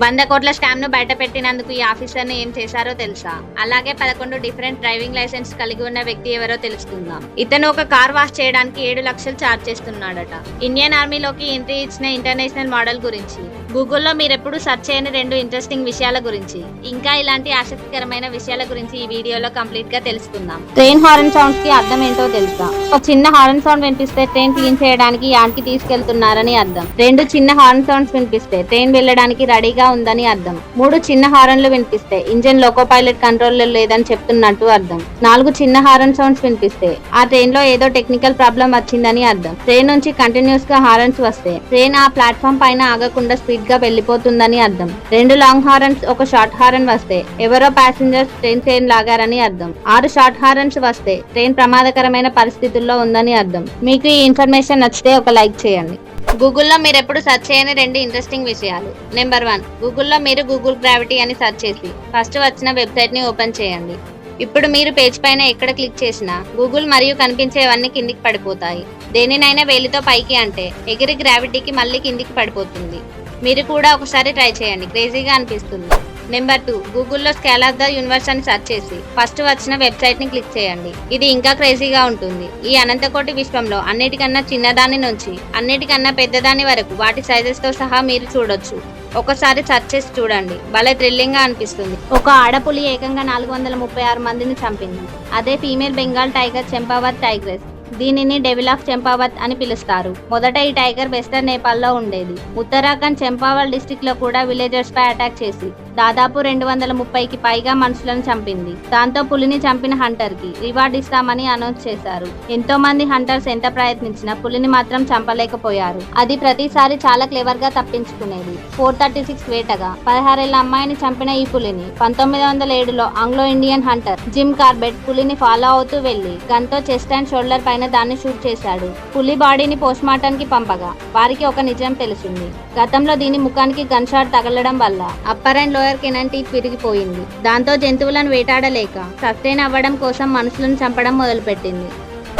100 కోట్ల స్కామ్ ను బయట పెట్టినందుకు ఈ ఆఫీసర్ ని ఏం చేశారో తెలుసా? అలాగే 11 డిఫరెంట్ డ్రైవింగ్ లైసెన్స్ కలిగి ఉన్న వ్యక్తి ఎవరో తెలుసుకుందాం. ఇతను ఒక కార్ వాష్ చేయడానికి 7 లక్షలు ఛార్జ్ చేస్తున్నాడట. ఇండియన్ ఆర్మీలోకి ఎంట్రీ ఇచ్చిన ఇంటర్నేషనల్ మోడల్ గురించి, గూగుల్లో మీరెప్పుడు సెర్చ్ చేయని 2 ఇంట్రెస్టింగ్ విషయాల గురించి, ఇంకా ఇలాంటి ఆసక్తికరమైన విషయాల గురించి ఈ వీడియోలో కంప్లీట్ గా తెలుసుకుందాం. ట్రైన్ హారన్ సౌండ్స్ కి అర్థం ఏంటో తెలుసా? ఒక చిన్న హారన్ సౌండ్ వినిపిస్తే ట్రైన్ క్లీన్ చేయడానికి యార్డ్ కి తీసుకెళ్తున్నారని అర్థం. 2 చిన్న హారన్ సౌండ్స్ వినిపిస్తే ట్రైన్ వెళ్ళడానికి రెడీగా ఉందని అర్థం. 3 చిన్న హారన్లు వినిపిస్తే ఇంజిన్ లోకో పైలట్ కంట్రోల్ లో లేదని చెప్తున్నట్టు అర్థం. 4 చిన్న హారన్ సౌండ్స్ వినిపిస్తే ఆ ట్రైన్ లో ఏదో టెక్నికల్ ప్రాబ్లం వచ్చిందని అర్థం. ట్రైన్ నుంచి కంటిన్యూస్ గా హారన్స్ వస్తే ట్రైన్ ఆ ప్లాట్ఫామ్ పైన ఆగకుండా స్పీడ్ గా వెళ్లిపోతుందని అర్థం. 2 లాంగ్ హారన్స్, ఒక షార్ట్ హారన్ వస్తే ఎవరో ప్యాసింజర్స్ ట్రైన్ చైన్ లాగారని అర్థం. 6 షార్ట్ హారన్స్ వస్తే ట్రైన్ ప్రమాదకరమైన పరిస్థితుల్లో ఉందని అర్థం. మీకు ఈ ఇన్ఫర్మేషన్ నచ్చితే ఒక లైక్ చేయండి. గూగుల్లో మీరు ఎప్పుడు సెర్చ్ చేయని 2 ఇంట్రెస్టింగ్ విషయాలు. నెంబర్ 1, గూగుల్లో మీరు గూగుల్ గ్రావిటీ అని సెర్చ్ చేసి ఫస్ట్ వచ్చిన వెబ్సైట్ ని ఓపెన్ చేయండి. ఇప్పుడు మీరు పేజ్ పైన ఎక్కడ క్లిక్ చేసినా గూగుల్ మరియు కనిపించేవన్నీ కిందికి పడిపోతాయి. దేనినైనా వేలితో పైకి అంటే ఎగిరి గ్రావిటీకి మళ్ళీ కిందికి పడిపోతుంది. మీరు కూడా ఒకసారి ట్రై చేయండి, క్రేజీగా అనిపిస్తుంది. నెంబర్ 2, గూగుల్లో స్కేల్ ఆఫ్ ద యూనివర్స్ అని సెర్చ్ చేసి ఫస్ట్ వచ్చిన వెబ్సైట్ ని క్లిక్ చేయండి. ఇది ఇంకా క్రేజీగా ఉంటుంది. ఈ అనంతకోటి విశ్వంలో అన్నిటికన్నా చిన్నదాని నుంచి అన్నిటికన్నా పెద్దదాని వరకు వాటి సైజెస్ తో సహా మీరు చూడొచ్చు. ఒకసారి సెర్చ్ చేసి చూడండి, భలే థ్రిల్లింగ్ గా అనిపిస్తుంది. ఒక ఆడపులి ఏకంగా 436 మందిని చంపింది. అదే female Bengal tiger Champawat tigress. దీనిని డెవిల్ ఆఫ్ చంపావత్ అని పిలుస్తారు. మొదట ఈ టైగర్ వెస్టర్న్ నేపాల్ లో ఉండేది. ఉత్తరాఖండ్ చంపావల్ డిస్ట్రిక్ట్ లో కూడా విలేజర్స్ పై అటాక్ చేసి దాదాపు 230కి పైగా మనుషులను చంపింది. దాంతో పులిని చంపిన హంటర్ కి రివార్డ్ ఇస్తామని అనౌన్స్ చేశారు. ఎంతో మంది హంటర్స్ ఎంత ప్రయత్నించినా పులిని మాత్రం చంపలేకపోయారు. అది ప్రతిసారి చాలా క్లెవర్ గా తప్పించుకునేది. 436 వేటగా 16 ఏళ్ల అమ్మాయిని చంపిన ఈ పులిని 1907లో Anglo Indian hunter Jim Corbett పులిని ఫాలో అవుతూ వెళ్లి గన్ తో చెస్ట్ అండ్ షోల్డర్ పైన దాన్ని షూట్ చేశాడు. పులి బాడీని పోస్ట్ మార్టం కి పంపగా వారికి ఒక నిజం తెలిసింది. గతంలో దీని ముఖానికి గన్ షాట్ తగలడం వల్ల upper and lower Canaan teeth విరిగిపోయింది. దాంతో జంతువులను వేటాడలేక సస్టైన్ అవ్వడం కోసం మనుషులను చంపడం మొదలుపెట్టింది.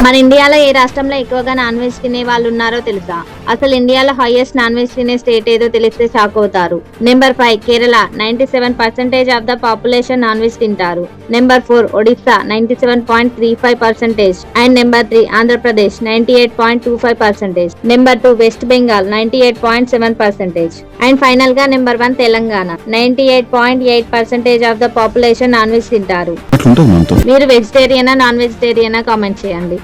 మన ఇండియాలో ఏ రాష్ట్రంలో ఎక్కువగా నాన్ వెజ్ తినే వాళ్ళు ఉన్నారో తెలుసా? అసలు ఇండియాలో హైయెస్ట్ నాన్ వెజ్ తినే స్టేట్ ఏదో తెలిస్తే షాక్ అవుతారు. Number 5, Kerala. 97% of the population non veg తింటారు. Number 4, Odisha. 97.35%. And number 3, Andhra Pradesh. 98.25%. Number 2, west Bengal. 98.7%. And final గా number 1, Telangana. 98.8% of the population non veg తింటారు. మీరు వెజిటేరియనా నాన్ వెజిటేరియనా కామెంట్ చేయండి.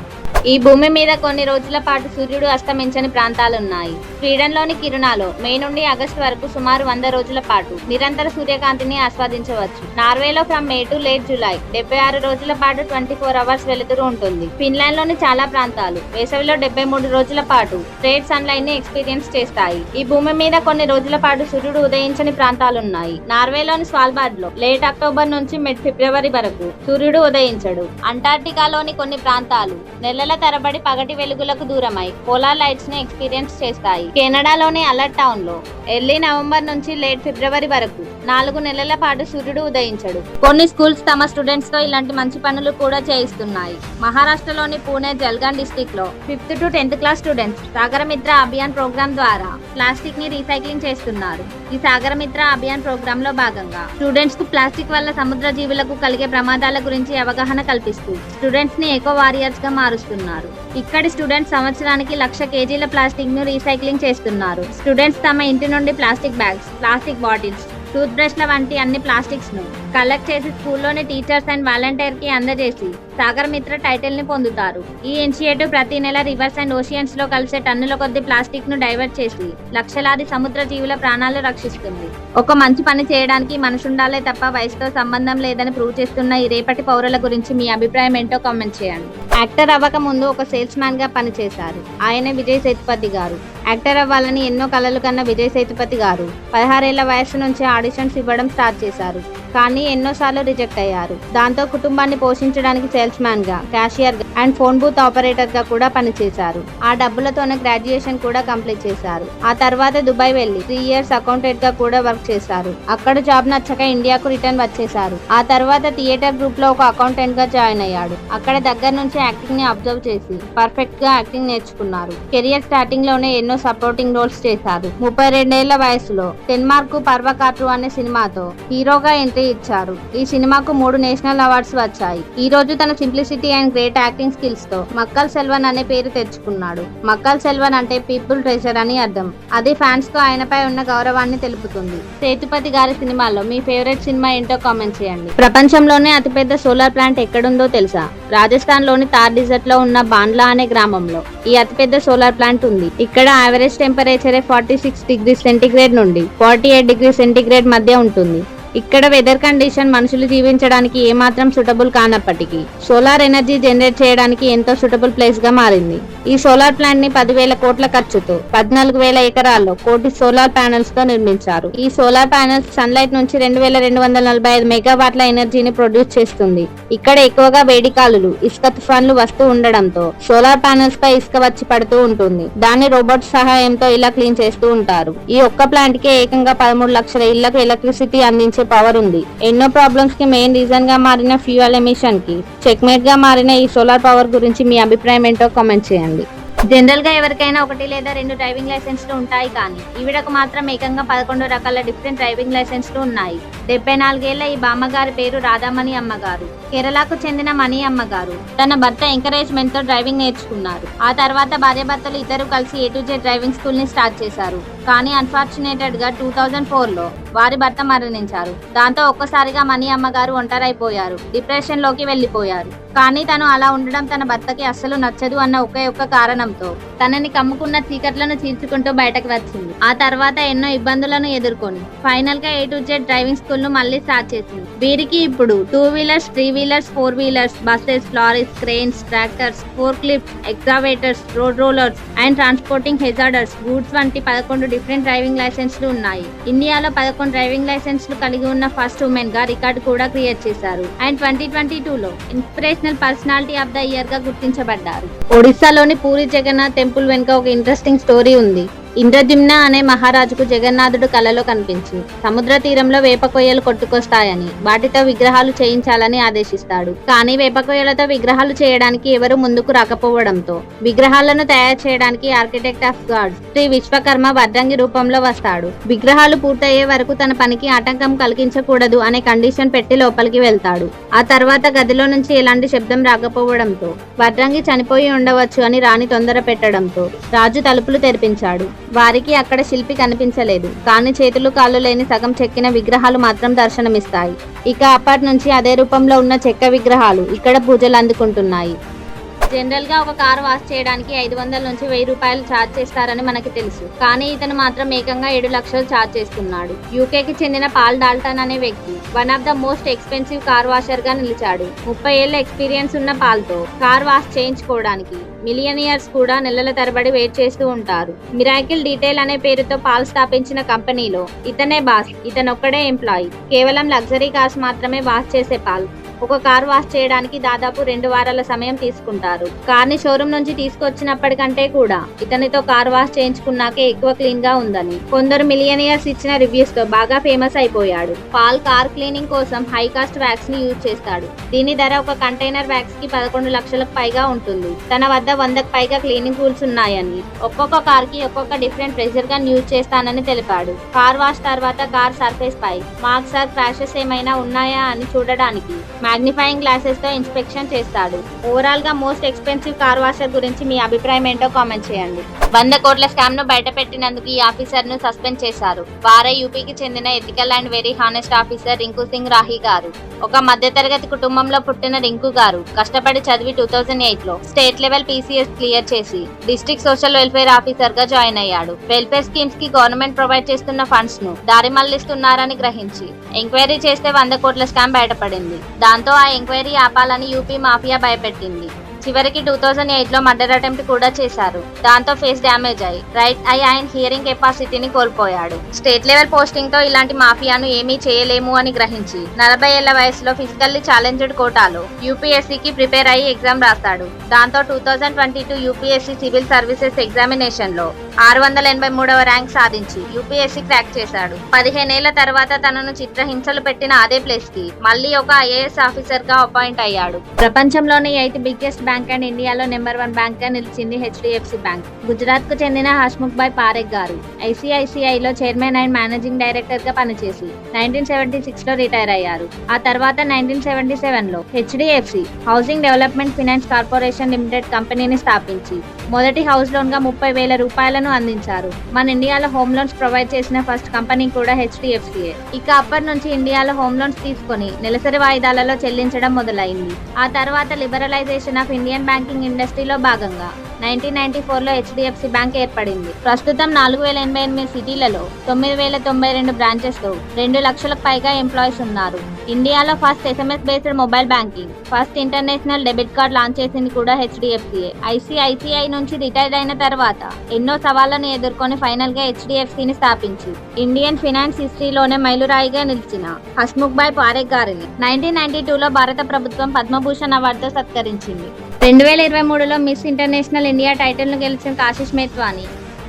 ఈ భూమి మీద కొన్ని రోజుల పాటు సూర్యుడు అస్తమించని ప్రాంతాలున్నాయి. స్వీడన్లోని కిరునాలో మే నుండి ఆగస్టు వరకు సుమారు 100 రోజుల పాటు నిరంతర సూర్యకాంతిని ఆస్వాదించవచ్చు. నార్వేలో from May to late July 76 రోజుల పాటు 24 అవర్స్ వెలుతురు ఉంటుంది. ఫిన్లాండ్ లోని చాలా ప్రాంతాలు వేసవిలో 73 రోజుల పాటు స్ట్రేట్ సన్ లైట్ ని ఎక్స్పీరియన్స్ చేస్తాయి. ఈ భూమి మీద కొన్ని రోజుల పాటు సూర్యుడు ఉదయించని ప్రాంతాలున్నాయి. నార్వేలోని స్వాల్బార్డ్ లో లేట్ అక్టోబర్ నుంచి మిడ్ ఫిబ్రవరి వరకు సూర్యుడు ఉదయించడు. అంటార్టికాలోని కొన్ని ప్రాంతాలు నెలల తరబడి పగటి వెలుగులకు దూరమై పోలార్ లైట్స్ ని ఎక్స్పీరియన్స్ చేస్తాయి. కెనడాలోని అలర్ట్ టౌన్ లో ఎర్లీ నవంబర్ నుంచి లేట్ ఫిబ్రవరి వరకు 4 నెలల పాటు సూర్యుడు ఉదయించడు. కొన్ని స్కూల్స్ తమ స్టూడెంట్స్ తో ఇలాంటి మంచి పనులు కూడా చేయిస్తున్నాయి. మహారాష్ట్రలోని పూణే జల్గాన్ డిస్ట్రిక్ట్ లో 5th to 10th class students Sagarmitra Abhiyan programme ద్వారా ప్లాస్టిక్ ని రీసైక్లింగ్ చేస్తున్నారు. ఈ సాగరమిత్ర అభియాన్ ప్రోగ్రామ్ లో భాగంగా స్టూడెంట్స్ కు ప్లాస్టిక్ వల్ల సముద్ర జీవులకు కలిగే ప్రమాదాల గురించి అవగాహన కల్పిస్తూ స్టూడెంట్స్ ని ఎకో వారియర్స్ గా మారుస్తున్నారు. ఇక్కడి స్టూడెంట్స్ సంవత్సరానికి 1,00,000 కేజీల ప్లాస్టిక్ ను రీసైక్లింగ్ చేస్తున్నారు. స్టూడెంట్స్ తమ ఇంటి నుండి plastic bags, plastic bottles, tooth బ్రష్ల వంటి అన్ని ప్లాస్టిక్స్ ను కలెక్ట్ చేసి స్కూల్లోని టీచర్స్ అండ్ వాలంటీర్ కి అందజేసి సాగర్ మిత్ర టైటిల్ ని పొందుతారు. ఈ ఇనిషియేటివ్ ప్రతి నెల రివర్స్ అండ్ ఓషియన్స్ లో కలిసే టన్నుల కొద్ది ప్లాస్టిక్ ను డైవర్ట్ చేసి లక్షలాది సముద్ర జీవుల ప్రాణాలు రక్షిస్తుంది. ఒక మంచి పని చేయడానికి మనసు ఉండాలే తప్ప వయసుతో సంబంధం లేదని ప్రూవ్ చేస్తున్న ఈ రేపటి పౌరుల గురించి మీ అభిప్రాయం ఏంటో కామెంట్ చేయండి. యాక్టర్ అవ్వక ముందు ఒక సేల్స్ మ్యాన్ గా పనిచేశారు. ఆయన విజయ్ సేతుపతి గారు. యాక్టర్ అవ్వాలని ఎన్నో కలలు కన్న విజయ్ సేతుపతి గారు 16 ఏళ్ల వయసు నుంచే ఆడిషన్స్ ఇవ్వడం స్టార్ట్ చేశారు. కానీ ఎన్నోసార్లు రిజెక్ట్ అయ్యారు. దాంతో కుటుంబాన్ని పోషించడానికి సేల్స్ మ్యాన్ గా, క్యాషియర్ గా అండ్ ఫోన్ బూత్ ఆపరేటర్ గా కూడా పనిచేశారు. ఆ డబ్బులతోనే గ్రాడ్యుయేషన్ కూడా కంప్లీట్ చేశారు. ఆ తర్వాత దుబాయ్ వెళ్లి 3 years అకౌంటెంట్ గా కూడా వర్క్ చేశారు. అక్కడ జాబ్ నచ్చక ఇండియాకు రిటర్న్ వచ్చేశారు. ఆ తర్వాత థియేటర్ గ్రూప్ లో ఒక అకౌంటెంట్ గా జాయిన్ అయ్యాడు. అక్కడ దగ్గర నుంచి యాక్టింగ్ ని అబ్జర్వ్ చేసి పర్ఫెక్ట్ గా యాక్టింగ్ నేర్చుకున్నారు. కెరియర్ స్టార్టింగ్ లోనే ఎన్నో సపోర్టింగ్ రోల్స్ చేశారు. 32 ఏళ్ల వయసులో డెన్మార్క్ పర్వకాట్రు అనే సినిమాతో హీరోగా ఎంట్రీ ఇచ్చారు. ఈ సినిమాకు 3 నేషనల్ అవార్డ్స్ వచ్చాయి. ఈ రోజు తన simplicity and great acting skills తో మక్కల్ సెల్వన్ అనే పేరు తెచ్చుకున్నాడు. మక్కల్ సెల్వన్ అంటే పీపుల్ ట్రెజర్ అని అర్థం. అది ఫ్యాన్స్ కు ఆయనపై ఉన్న గౌరవాన్ని తెలుపుతుంది. సేతుపతి గారి సినిమాల్లో మీ ఫేవరెట్ సినిమా ఏంటో కామెంట్ చేయండి. ప్రపంచంలోనే అతిపెద్ద సోలార్ ప్లాంట్ ఎక్కడుందో తెలుసా? రాజస్థాన్ లోని థార్ డిజర్ట్ లో ఉన్న బాండ్లా అనే గ్రామంలో ఈ అతిపెద్ద సోలార్ ప్లాంట్ ఉంది. ఇక్కడ యావరేజ్ టెంపరేచర్ 46 degrees సెంటీగ్రేడ్ నుండి 48 degrees సెంటీగ్రేడ్ మధ్య ఉంటుంది. ఇక్కడ వెదర్ కండిషన్ మనుషులు జీవించడానికి ఏమాత్రం సూటబుల్ కానప్పటికీ సోలార్ ఎనర్జీ జనరేట్ చేయడానికి ఎంతో సూటబుల్ ప్లేస్ గా మారింది. ఈ సోలార్ ప్లాంట్ ని 10,000 కోట్ల ఖర్చుతో 14,000 ఎకరాల్లో 1 కోటి సోలార్ ప్యానెల్స్ తో నిర్మించారు. ఈ సోలార్ ప్యానెల్స్ సన్లైట్ నుంచి 2245 మెగావాట్ల ఎనర్జీని ప్రొడ్యూస్ చేస్తుంది. ఇక్కడ ఎక్కువగా వేడికాలులు, ఇసుక తుఫాన్లు వస్తూ ఉండడంతో సోలార్ ప్యానెల్స్ పై ఇసుక వచ్చి పడుతూ ఉంటుంది. దాన్ని రోబోట్ సహాయంతో ఇలా క్లీన్ చేస్తూ ఉంటారు. ఈ ఒక్క ప్లాంట్ కి ఏకంగా 13 లక్షల ఇళ్లకు ఎలక్ట్రిసిటీ అందించే పవర్ ఉంది. ఎన్నో ప్రాబ్లమ్స్ కి మెయిన్ రీజన్ గా మారిన ఫ్యూయల్ ఎమిషన్ కి చెక్మేట్ గా మారిన ఈ సోలార్ పవర్ గురించి మీ అభిప్రాయం ఏంటో కామెంట్ చేయండి. జనరల్ గా ఎవరికైనా 1 లేదా 2 డ్రైవింగ్ లైసెన్స్లు ఉంటాయి, కానీ ఈవిడకు మాత్రం ఏకంగా 11 రకాల డిఫరెంట్ డ్రైవింగ్ లైసెన్స్లు ఉన్నాయి. 74 ఏళ్ల ఈ బామ్మగారి పేరు రాధామణి అమ్మగారు. కేరళకు చెందిన మణి అమ్మగారు తన భర్త ఎంకరేజ్మెంట్ తో డ్రైవింగ్ నేర్చుకున్నారు. ఆ తర్వాత భార్యాభర్తలు ఇద్దరు కలిసి A to Z driving school ని స్టార్ట్ చేశారు. కానీ అన్ఫార్చునేటెడ్ గా 2004లో వారి భర్త మరణించారు. దాంతో ఒక్కసారిగా మణి అమ్మగారు ఒంటరైపోయారు, డిప్రెషన్ లోకి వెళ్లిపోయారు. కానీ తను అలా ఉండడం తన భర్తకి అస్సలు నచ్చదు అన్న ఒకే ఒక్క కారణంతో తనని కమ్ముకున్న చీకట్లను చీల్చుకుంటూ బయటకు వచ్చింది. ఆ తర్వాత ఎన్నో ఇబ్బందులను ఎదుర్కొని ఫైనల్ గా A to Z driving school ను మళ్ళీ స్టార్ట్ చేసింది. వీరికి ఇప్పుడు 2 wheelers, 3 wheelers, 4 wheelers, buses, lorries, cranes, tractors, fork lifts, excavators, road rollers and transporting hazardous goods వంటి 11 డిఫరెంట్ డ్రైవింగ్ లైసెన్స్లు ఉన్నాయి. ఇండియాలో 11 డ్రైవింగ్ లైసెన్స్లు కలిగి ఉన్న ఫస్ట్ ఉమెన్ గా రికార్డు కూడా క్రియేట్ చేశారు. అండ్ 2022లో inspirational personality of the year గా గుర్తించబడ్డారు. ఒడిశాలోని పూరి జగన్నాథ్ టెంపుల్ వెనుక ఒక ఇంట్రెస్టింగ్ స్టోరీ ఉంది. ఇంద్రజిమ్న అనే మహారాజుకు జగన్నాథుడు కలలో కనిపించి సముద్ర తీరంలో వేప కొయ్యలు కొట్టుకొస్తాయని వాటితో విగ్రహాలు చేయించాలని ఆదేశిస్తాడు. కానీ వేప కొయ్యలతో విగ్రహాలు చేయడానికి ఎవరు ముందుకు రాకపోవడంతో విగ్రహాలను తయారు చేయడానికి architect of gods Shri Vishwakarma వడ్రంగి రూపంలో వస్తాడు. విగ్రహాలు పూర్తయ్యే వరకు తన పనికి ఆటంకం కలిగించకూడదు అనే కండిషన్ పెట్టి లోపలికి వెళ్తాడు. ఆ తర్వాత గదిలో నుంచి ఎలాంటి శబ్దం రాకపోవడంతో వడ్రంగి చనిపోయి ఉండవచ్చు అని రాణి తొందర పెట్టడంతో రాజు తలుపులు తెరిపించాడు. వారికి అక్కడ శిల్పి కనిపించలేదు, కానీ చేతులు కాళ్ళు లేని సగం చెక్కిన విగ్రహాలు మాత్రం దర్శనమిస్తాయి. ఇక అప్పటి నుంచి అదే రూపంలో ఉన్న చెక్క విగ్రహాలు ఇక్కడ పూజలు అందుకుంటున్నాయి. జనరల్ గా ఒక కార్ వాష్ చేయడానికి 500 నుంచి 1000 రూపాయలు ఛార్జ్ చేస్తారని మనకి తెలుసు, కానీ ఇతను మాత్రం ఏకంగా 7 లక్షలు ఛార్జ్ చేస్తున్నాడు. యూకేకి చెందిన పాల్ డాల్టన్ అనే వ్యక్తి one of the most expensive car washer గా నిలిచాడు. 30 ఏళ్ల ఎక్స్పీరియన్స్ ఉన్న పాల్ తో కార్ వాష్ చేయించుకోవడానికి మిలియనియర్స్ కూడా నెలల తరబడి వెయిట్ చేస్తూ ఉంటారు. మిరాకిల్ డీటెయిల్ అనే పేరుతో పాల్ స్థాపించిన కంపెనీలో ఇతనే బాస్, ఇతనొక్కడే ఎంప్లాయీ. కేవలం లగ్జరీ కార్స్ మాత్రమే వాష్ చేసే పాల్ ఒక కార్ వాష్ చేయడానికి దాదాపు 2 వారాల సమయం తీసుకుంటారు. కార్ని షోరూమ్ నుంచి తీసుకొచ్చినప్పటికంటే కూడా ఇతనితో కార్ వాష్ చేయించుకున్నాకే ఎక్కువ క్లీన్ గా ఉందని కొందరు మిలియనియర్స్ ఇచ్చిన రివ్యూస్ తో బాగా ఫేమస్ అయిపోయాడు. పాల్ కార్ క్లీనింగ్ కోసం హై కాస్ట్ వ్యాక్స్ ని యూజ్ చేస్తాడు. దీని ధర ఒక కంటైనర్ వ్యాక్స్ కి 11 లక్షలకు పైగా ఉంటుంది. తన వద్ద 100కు పైగా క్లీనింగ్ టూల్స్ ఉన్నాయని, ఒక్కొక్క కార్ కి ఒక్కొక్క డిఫరెంట్ ప్రెషర్ గన్ యూజ్ చేస్తానని తెలిపాడు. కార్ వాష్ తర్వాత కార్ సర్ఫేస్ పై మార్క్స్ ఆర్ క్రాషెస్ ఏమైనా ఉన్నాయా అని చూడడానికి మ్యాగ్నిఫైయింగ్ గ్లాసెస్ తో ఇన్స్పెక్షన్ చేస్తాడు. ఓవరాల్ గా మోస్ట్ ఎక్స్పెన్సివ్ కార్ వాషర్ గురించి మీ అభిప్రాయం ఏంటో కామెంట్ చేయండి. 100 కోట్ల స్కామ్ ను బయట పెట్టినందుకు ఈ ఆఫీసర్ ను సస్పెండ్ చేశారు. వారే యూపీకి చెందిన ethical and very honest officer Rinku Singh Rahi గారు. ఒక మధ్యతరగతి కుటుంబంలో పుట్టిన రింకు గారు కష్టపడి చదివి 2008లో స్టేట్ లెవెల్ PCS క్లియర్ చేసి డిస్ట్రిక్ట్ సోషల్ వెల్ఫేర్ ఆఫీసర్ గా జాయిన్ అయ్యాడు. వెల్ఫేర్ స్కీమ్స్ కి గవర్నమెంట్ ప్రొవైడ్ చేస్తున్న ఫండ్స్ ను దారి మళ్లిస్తున్నారని గ్రహించి ఎంక్వైరీ చేస్తే 100 కోట్ల స్కామ్ బయటపడింది. దాంతో ఆ ఎంక్వైరీ ఆపాలని యూపీ మాఫియా భయపెట్టింది. చివరికి 2008 లో మర్డర్ అటెంప్ట్ కూడా చేశారు. దాంతో ఫేస్ డ్యామేజ్ అయి రైట్ ఐ అండ్ హియరింగ్ కెపాసిటీని కోల్పోయాడు. స్టేట్ లెవెల్ పోస్టింగ్ తో ఇలాంటి మాఫియాను ఏమీ చేయలేము అని గ్రహించి 40 ఏళ్ల వయసులో ఫిజికల్లీ ఛాలెంజ్డ్ కోటాలో యూపీఎస్సీకి ప్రిపేర్ అయ్యి ఎగ్జామ్ రాస్తాడు. దాంతో 2022 యూపీఎస్సీ సివిల్ సర్వీసెస్ ఎగ్జామినేషన్ లో 683వ ర్యాంక్ సాధించి యూపీఎస్సీ క్రాక్ చేశాడు. 15 ఏళ్ల తర్వాత తనను చిత్రహింసలు పెట్టిన అదే ప్లేస్ కి మళ్ళీ ఒక ఐఏఎస్ ఆఫీసర్ గా అపాయింట్ అయ్యాడు. ప్రపంచంలోని 8th బిగ్గెస్ట్ బ్యాంక్ అండ్ ఇండియాలో నెంబర్ 1 బ్యాంక్ గా నిలిచింది హెచ్డిఎఫ్సి బ్యాంక్. గుజరాత్ కు చెందిన హస్ముఖ్ భాయ్ పారేఖ్ గారు ఐసిఐసిఐలో చైర్మన్ అండ్ మేనేజింగ్ డైరెక్టర్ గా పనిచేసి 1976 లో రిటైర్ అయ్యారు. ఆ తర్వాత 1977 లో HDFC housing development finance corporation limited కంపెనీని స్థాపించి మొదటి హౌస్ లోన్ గా 30,000 రూపాయలను అందించారు. మన ఇండియాలో హోమ్ లోన్స్ ప్రొవైడ్ చేసిన ఫస్ట్ కంపెనీ కూడా హెచ్డిఎఫ్సిఏ. ఇక అప్పటి నుంచి ఇండియాలో హోమ్ లోన్స్ తీసుకొని నెలసరి వాయిదాలలో చెల్లించడం మొదలైంది. ఆ తర్వాత లిబరలైజేషన్ ఆఫ్ ఇండియన్ బ్యాంకింగ్ ఇండస్ట్రీలో భాగంగా 1994 లో హెచ్డిఎఫ్సి బ్యాంక్ ఏర్పడింది. ప్రస్తుతం 4088 సిటీలలో 9,092 బ్రాంచెస్ తో 2 లక్షలకు పైగా ఎంప్లాయీస్ ఉన్నారు. ఇండియాలో first SMS based mobile banking, first international debit card launch చేసింది కూడా హెచ్డిఎఫ్సిఏ. ఐసిఐసిఐ నుంచి రిటైర్ అయిన తర్వాత ఎన్నో సవాళ్లను ఎదుర్కొని ఫైనల్ గా హెచ్డిఎఫ్సిని స్థాపించి ఇండియన్ ఫైనాన్స్ హిస్టరీలోనే మైలురాయిగా నిలిచిన హస్ముఖ్ భాయ్ పారేఖ్ గారిని 1992 లో భారత ప్రభుత్వం పద్మభూషణ్ అవార్డుతో సత్కరించింది. 2023లో మిస్ ఇంటర్నేషనల్ ఇండియా టైటిల్ ను గెలిచిన Kashish Methwani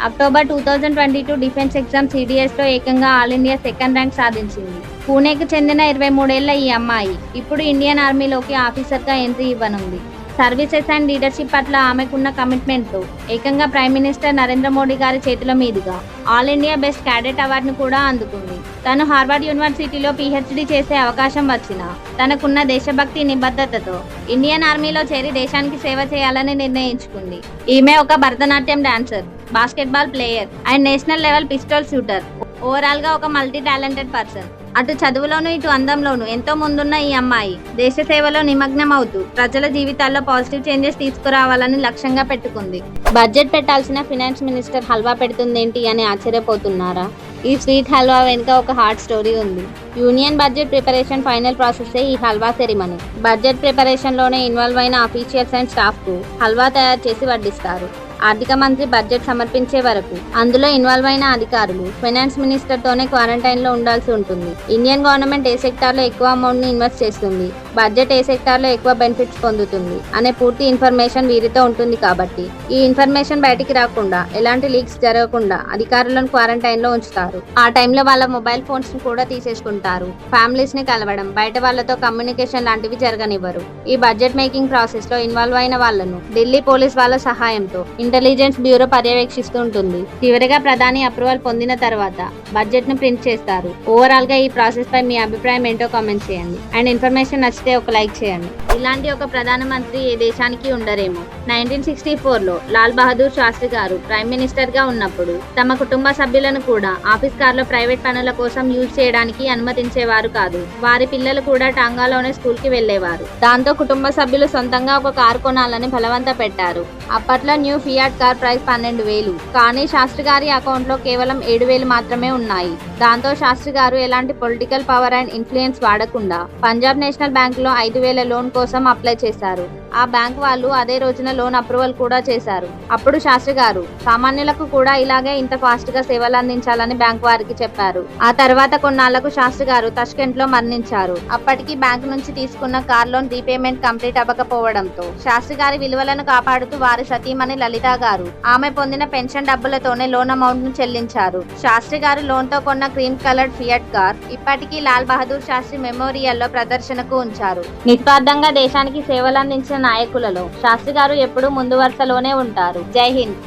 October 2022 defence exam CDS లో ఏకంగా ఆల్ ఇండియా సెకండ్ ర్యాంక్ సాధించింది. పూణేకు చెందిన 23 ఏళ్ల ఈ అమ్మాయి ఇప్పుడు ఇండియన్ ఆర్మీలోకి ఆఫీసర్ గా ఎంట్రీ ఇవ్వనుంది. సర్వీసెస్ అండ్ లీడర్షిప్ పట్ల ఆమెకున్న కమిట్మెంట్ తో ఏకంగా ప్రైమ్ మినిస్టర్ నరేంద్ర మోడీ గారి చేతుల మీదుగా ఆల్ ఇండియా బెస్ట్ క్యాడెట్ అవార్డును కూడా అందుకుంది. తను హార్వర్డ్ యూనివర్సిటీలో పిహెచ్డి చేసే అవకాశం వచ్చినా తనకున్న దేశభక్తి నిబద్ధతతో ఇండియన్ ఆర్మీలో చేరి దేశానికి సేవ చేయాలని నిర్ణయించుకుంది. ఈమె ఒక Bharatanatyam dancer, basketball player and national level pistol shooter. Overall గా ఒక మల్టీ టాలెంటెడ్ పర్సన్. అటు చదువులోను ఇటు అందంలోను ఎంతో ముందున్న ఈ అమ్మాయి దేశ సేవలో నిమగ్నం అవుతూ ప్రజల జీవితాల్లో పాజిటివ్ చేంజెస్ తీసుకురావాలని లక్ష్యంగా పెట్టుకుంది. బడ్జెట్ పెట్టాల్సిన ఫైనాన్స్ మినిస్టర్ హల్వా పెడుతుందేంటి అని ఆశ్చర్యపోతున్నారా? ఈ స్వీట్ హల్వా వెనుక ఒక హార్ట్ స్టోరీ ఉంది. Union budget preparation final process ఈ హల్వా సెరిమనీ. బడ్జెట్ ప్రిపరేషన్ లోనే ఇన్వాల్వ్ అయిన అఫీషియల్స్ అండ్ స్టాఫ్ కు హల్వా తయారు చేసి వడ్డిస్తారు. ఆర్థిక మంత్రి బడ్జెట్ సమర్పించే వరకు అందులో ఇన్వాల్వ్ అయిన అధికారులు ఫైనాన్స్ మినిస్టర్ తోనే క్వారంటైన్ లో ఉండాల్సి ఉంటుంది. ఇండియన్ గవర్నమెంట్ ఏ సెక్టార్ లో ఎక్కువ అమౌంట్ ని ఇన్వెస్ట్ చేస్తుంది, బడ్జెట్ ఏ సెక్టార్ లో ఎక్కువ బెనిఫిట్స్ పొందుతుంది అనే పూర్తి ఇన్ఫర్మేషన్ వీరితో ఉంటుంది. కాబట్టి ఈ ఇన్ఫర్మేషన్ బయటికి రాకుండా ఎలాంటి లీక్స్ జరగకుండా అధికారులను క్వారంటైన్ లో ఉంచుతారు. ఆ టైంలో వాళ్ళ మొబైల్ ఫోన్స్ ని కూడా తీసేసుకుంటారు. ఫ్యామిలీస్ ని కలవడం, బయట వాళ్ళతో కమ్యూనికేషన్ లాంటివి జరగనివ్వరు. ఈ బడ్జెట్ మేకింగ్ ప్రాసెస్ లో ఇన్వాల్వ్ అయిన వాళ్ళను ఢిల్లీ పోలీస్ వాళ్ళ సహాయంతో ఇంటెలిజెన్స్ బ్యూరో పర్యవేక్షిస్తూ ఉంటుంది. చివరిగా ప్రధాని అప్రూవల్ పొందిన తర్వాత బడ్జెట్ ను ప్రింట్ చేస్తారు. ఓవరాల్ గా ఈ ప్రాసెస్ పై మీ అభిప్రాయం ఏంటో కామెంట్ చేయండి. అండ్ ఇన్ఫర్మేషన్ నచ్చితే ఒక లైక్ చేయండి. ఇలాంటి ఒక ప్రధానమంత్రి ఏ దేశానికి ఉండరేమో. 1964లో లాల్ బహదూర్ శాస్త్రి గారు ప్రైమ్ మినిస్టర్ గా ఉన్నప్పుడు తమ కుటుంబ సభ్యులను కూడా ఆఫీస్ కార్ లో ప్రైవేట్ పనుల కోసం యూజ్ చేయడానికి అనుమతించేవారు కాదు. వారి పిల్లలు కూడా టాంగాలోనే స్కూల్ కి వెళ్లేవారు. దాంతో కుటుంబ సభ్యులు సొంతంగా ఒక కారు కొనాలని బలవంత పెట్టారు. అప్పట్లో న్యూ ఫియాట్ కార్ ప్రైస్ 12,000. కానీ శాస్త్రి గారి అకౌంట్ లో కేవలం 7,000 మాత్రమే ఉన్నాయి. దాంతో శాస్త్రి గారు ఎలాంటి పొలిటికల్ పవర్ అండ్ ఇన్ఫ్లుయెన్స్ వాడకుండా పంజాబ్ నేషనల్ బ్యాంక్ లో 5,000 లోన్ కోసం అప్లై చేశారు. ఆ బ్యాంక్ వాళ్ళు అదే రోజున లోన్ అప్రూవల్ కూడా చేశారు. అప్పుడు శాస్త్రి గారు సామాన్యులకు కూడా ఇలాగే ఇంత ఫాస్ట్ గా సేవలు అందించాలని బ్యాంక్ వారికి చెప్పారు. ఆ తర్వాత కొన్నాళ్లకు శాస్త్రి గారు తష్కెంట్ లో మరణించారు. అప్పటికి బ్యాంక్ నుంచి తీసుకున్న కార్ లోన్ రీపేమెంట్ కంప్లీట్ అవ్వకపోవడంతో శాస్త్రి గారి విలువలను కాపాడుతూ వారి సతీమణి లలిత గారు ఆమె పొందిన పెన్షన్ డబ్బులతోనే లోన్ అమౌంట్ ను చెల్లించారు. శాస్త్రి గారు లోన్ తో కొన్న క్రీమ్ కలర్డ్ ఫియట్ కార్ ఇప్పటికీ లాల్ బహదూర్ శాస్త్రి మెమోరియల్ లో ప్రదర్శనకు ఉంచారు. నిస్వార్థంగా దేశానికి సేవలు అందించిన నాయకులలో శాస్త్రి గారు ఎప్పుడూ ముందు వరుసలోనే ఉంటారు. జై హింద్.